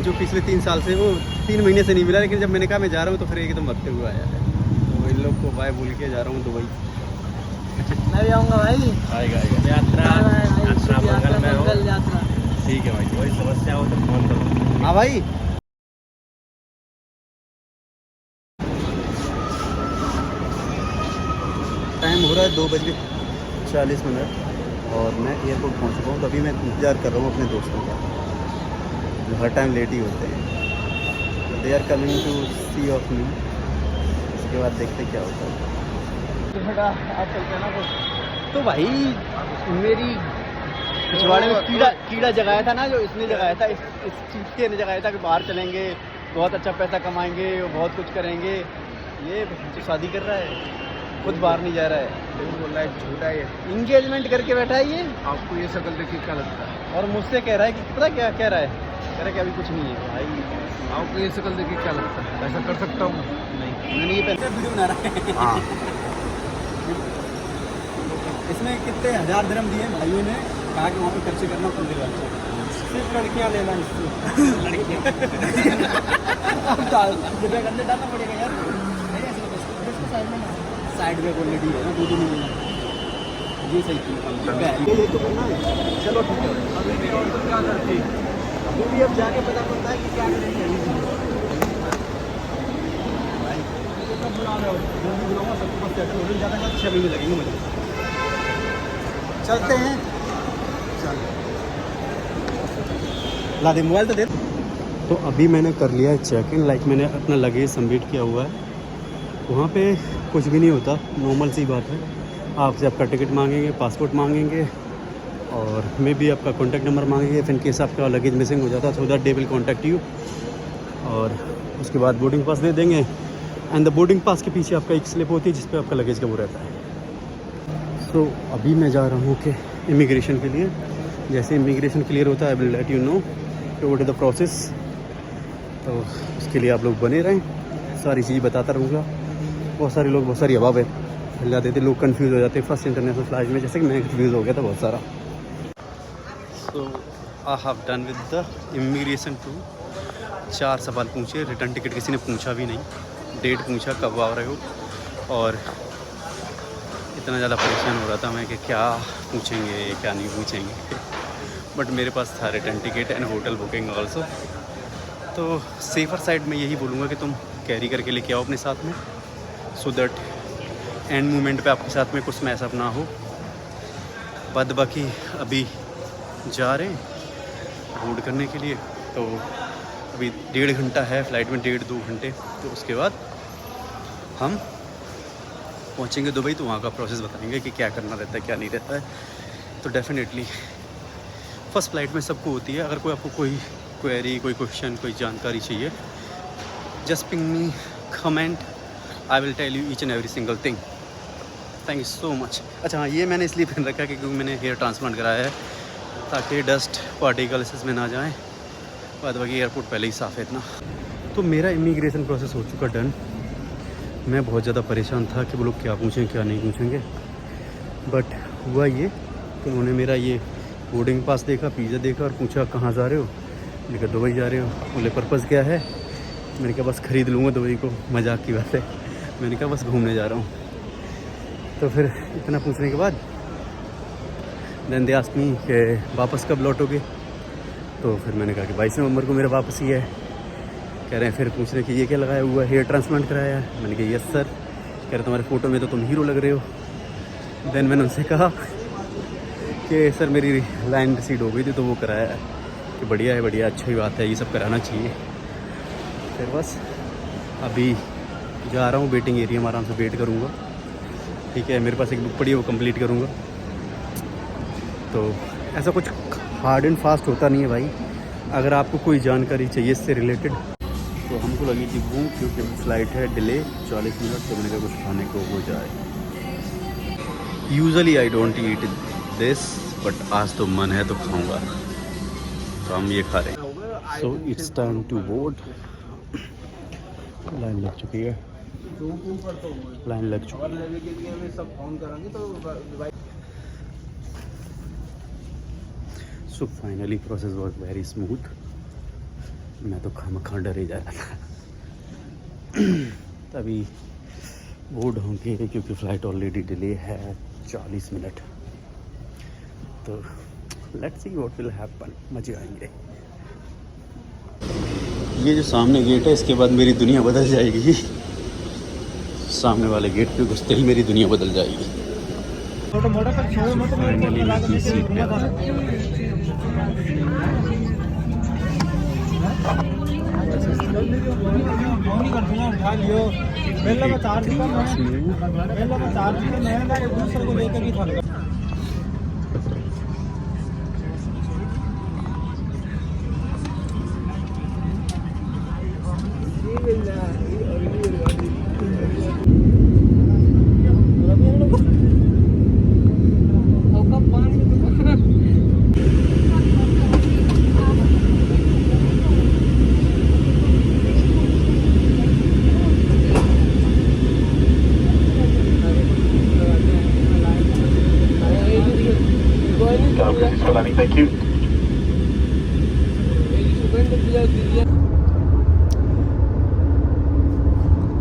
जो पिछले 3 साल से वो 3 महीने से नहीं मिला, लेकिन जब मैंने कहा मैं जा रहा हूँ तो फिर एकदम भगते हुए आया है। तो इन लोग को बाय बोल के जा रहा हूँ दुबई। मैं भी आऊँगा भाई। आएगा यात्रा मंगल में हो। यात्रा ठीक है भाई, कोई समस्या हो तो फोन करो। हाँ भाई। टाइम हो रहा है 2:40 और मैं एयरपोर्ट पहुंच चुका हूँ। तो अभी मैं इंतज़ार कर रहा हूँ अपने दोस्तों का, जो हर टाइम लेट ही होते हैं। They are coming to see of me. उसके बाद देखते क्या होता है। आप चलते हैं ना तो भाई मेरी पिछवाड़े में कीड़ा जगाया था ना, जो इसने जगाया था, इस चीज़ ने जगाया था कि बाहर चलेंगे, बहुत अच्छा पैसा कमाएंगे, बहुत कुछ करेंगे। ये तो शादी कर रहा है, खुद बाहर नहीं जा रहा है, बोल रहा है झूठा है। इंगेजमेंट करके बैठा है ये। आपको ये शक्ल देख के क्या लगता है? और मुझसे कह रहा है कि पता क्या कह रहा है, कह रहा है कि अभी कुछ नहीं है भाई। आपको ये शक्ल देख के क्या लगता है? ऐसा कर सकता हूँ? नहीं, मैंने ये पहले वीडियो बना रहा है। हाँ। इसमें कितने 1000 दिरहम दिए भाइयों ने, कहा कि वहाँ पे खर्चे करना खुद देगा। सिर्फ लड़कियाँ लेना इससे। लड़कियाँ अंदर डालना पड़ेगा यार। साइड में ऑलरेडी है ना, 2 मिलना। ये सही ये तो करना है। चलो ठीक है। अभी भी और तो क्या करती? अभी भी अब जाके पता पड़ता है कि क्या करेंगे। भाई कब बुला रहे हो? जल्दी बुलाऊंगा, सबको बस सेटल होने ज़्यादा 6 महीने लगेंगे मुझे। चलते हैं। चल ला दे मोबाइल तो दे। तो अभी मैंने कर लिया है चेक इन, लाइक मैंने अपना लगेज सबमिट किया हुआ है। वहाँ पे कुछ भी नहीं होता, नॉर्मल सी बात है। आपसे आपका टिकट मांगेंगे, पासपोर्ट मांगेंगे और मे भी आपका कॉन्टैक्ट नंबर मांगेंगे। इन केस आपका लगेज मिसिंग हो जाता है, so that they will contact you. और उसके बाद बोर्डिंग पास दे देंगे। एंड द बोर्डिंग पास के पीछे आपका एक स्लिप होती है जिस पे आपका लगेज का वो रहता है। सो अभी मैं जा रहा हूँ कि इमिग्रेशन के लिए। जैसे इमिग्रेशन क्लियर होता है I will let you know what is the process. तो उसके लिए आप लोग बने रहें, सारी चीज़ बताता रहूँगा। बहुत सारे लोग बहुत सारी हवा पे फैल जाते थे, लोग कंफ्यूज हो जाते फर्स्ट इंटरनेशनल फ्लाइट में, जैसे कि मैं कंफ्यूज हो गया था बहुत सारा। So I have done with the immigration too. 4 सवाल पूछे, रिटर्न टिकट किसी ने पूछा भी नहीं, डेट पूछा कब आ रहे हो, और इतना ज़्यादा परेशान हो रहा था मैं कि क्या पूछेंगे क्या नहीं पूछेंगे। बट मेरे पास था return ticket and hotel booking also. तो सेफ़र साइड में यही बोलूँगा कि तुम कैरी करके लेके आओ अपने साथ में, सो दैट एंड मोमेंट पे आपके साथ में कुछ मैसअप ना हो। बाद बाकी अभी जा रहे हैं बोर्ड करने के लिए। तो अभी 1.5 घंटा है फ़्लाइट में, 1.5-2 घंटे। तो उसके बाद हम पहुँचेंगे दुबई, तो वहाँ का प्रोसेस बताएंगे कि क्या करना रहता है क्या नहीं रहता है। तो डेफिनेटली फ़र्स्ट फ़्लाइट में सबको होती है। अगर कोई आपको कोई क्वेरी, कोई क्वेश्चन, कोई जानकारी चाहिए, just ping me, comment, I will tell you each and every single thing. Thank you so much. अच्छा हाँ, ये मैंने इसलिए पहन रखा है क्योंकि मैंने हेयर ट्रांसप्लांट कराया है, ताकि डस्ट पार्टिकल्स इसमें ना जाएँ। बाद बाकी एयरपोर्ट पहले ही साफ़ है इतना। तो मेरा इमिग्रेशन प्रोसेस हो चुका डन। मैं बहुत ज़्यादा परेशान था कि वो लोग क्या पूछें क्या नहीं पूछेंगे, बट हुआ ये कि उन्होंने मेरा ये बोर्डिंग पास देखा, वीज़ा देखा और पूछा कहाँ जा रहे हो। मैंने कहा दुबई जा रहे हो। बोले पर्पज़ क्या है? मैंने कहा बस ख़रीद लूँगा दुबई को, मजाक की बात है। मैंने कहा बस घूमने जा रहा हूँ। तो फिर इतना पूछने के बाद देन दे आस्क्ड मी कि वापस कब लौटोगे। तो फिर मैंने कहा कि 22 नवंबर को मेरा वापस ही है। कह रहे हैं फिर पूछ रहे हैं कि ये क्या लगाया हुआ है, हेयर ट्रांसप्लांट कराया है। मैंने कहा यस सर। कह रहे तुम्हारे फ़ोटो में तो तुम हीरो लग रहे हो। देन मैंने उनसे कहा कि सर मेरी लाइन रिसीड हो गई थी तो वो कराया है। कि बढ़िया है, बढ़िया, अच्छी बात है, ये सब कराना चाहिए। फिर बस अभी जा रहा हूँ वेटिंग एरिया में, आराम से वेट करूँगा। ठीक है, मेरे पास एक बुक पड़ी है, वो कंप्लीट करूँगा। तो ऐसा कुछ हार्ड एंड फास्ट होता नहीं है भाई। अगर आपको कोई जानकारी चाहिए इससे रिलेटेड, तो हमको लगी थी भूख, क्योंकि फ़्लाइट है डिले 40 मिनट। तो मैंने कहा कुछ खाने को हो जाए। Usually I don't eat this, but आज तो मन है तो खाऊंगा, तो हम ये खा रहे हैं। So it's time to board. Line लग चुकी है, लाइन लग चुकी है। So finally process was very smooth. मैं तो खामखा डर ही जा रहा था। तभी बोर्ड होंगे क्योंकि फ़्लाइट ऑलरेडी डिले है 40 मिनट। तो let's see what will happen, मज़े आएंगे। ये जो सामने गेट है इसके बाद मेरी दुनिया बदल जाएगी। सामने वाले गेट पे घुसते ही मेरी दुनिया बदल जाएगी। फाइनली मैं अपनी सीट पे आ Thank you.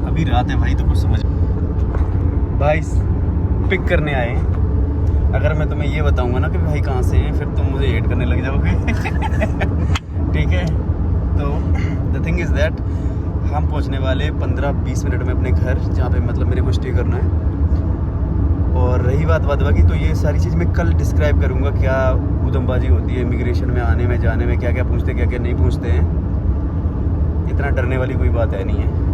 अभी रात है भाई, तो कुछ समझ भाई पिक करने आए। अगर मैं तुम्हें ये बताऊंगा ना कि भाई कहाँ से हैं, फिर तुम मुझे हेट करने लग जाओगे। ठीक है, तो द थिंग इज़ दैट हम पहुंचने वाले 15-20 मिनट में अपने घर, जहाँ पे मतलब मेरे को स्टे करना है। और रही बात वादवा की, तो ये सारी चीज़ मैं कल डिस्क्राइब करूँगा, क्या ऊधमबाजी होती है इमिग्रेशन में, आने में जाने में, क्या क्या पूछते, क्या क्या नहीं पूछते हैं। इतना डरने वाली कोई बात है नहीं है।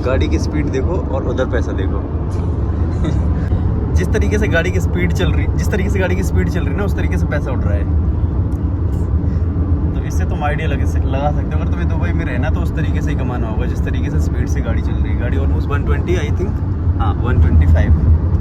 गाड़ी की स्पीड देखो और उधर पैसा देखो। जिस तरीके से गाड़ी की स्पीड चल रही, जिस तरीके से गाड़ी की स्पीड चल रही ना, उस तरीके से पैसा उठ रहा है। तो इससे तुम आइडिया लगा सकते हो, अगर तुम्हें दुबई में रहना तो उस तरीके से ही कमाना होगा, जिस तरीके से स्पीड से गाड़ी चल रही है। गाड़ी ऑलमोस्ट 120 आई थिंक, हाँ 125।